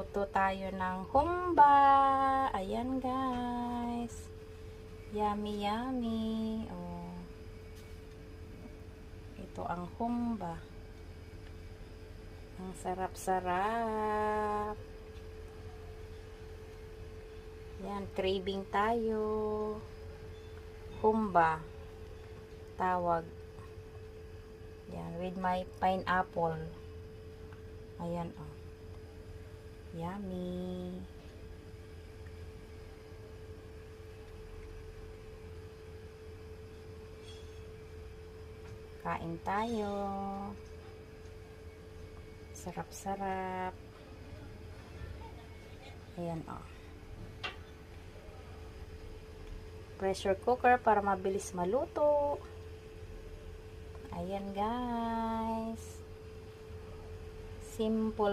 Luto tayo ng humba. Ayan guys. Yummy yummy. Oh. Ito ang humba. Ang sarap-sarap. Yan, craving tayo. Humba. Tawag. Yan, with my pineapple. Ayan, oh. Yummy. Kain tayo. Sarap-sarap. Ayan, oh. Pressure cooker para mabilis maluto. Ayan, guys. Simple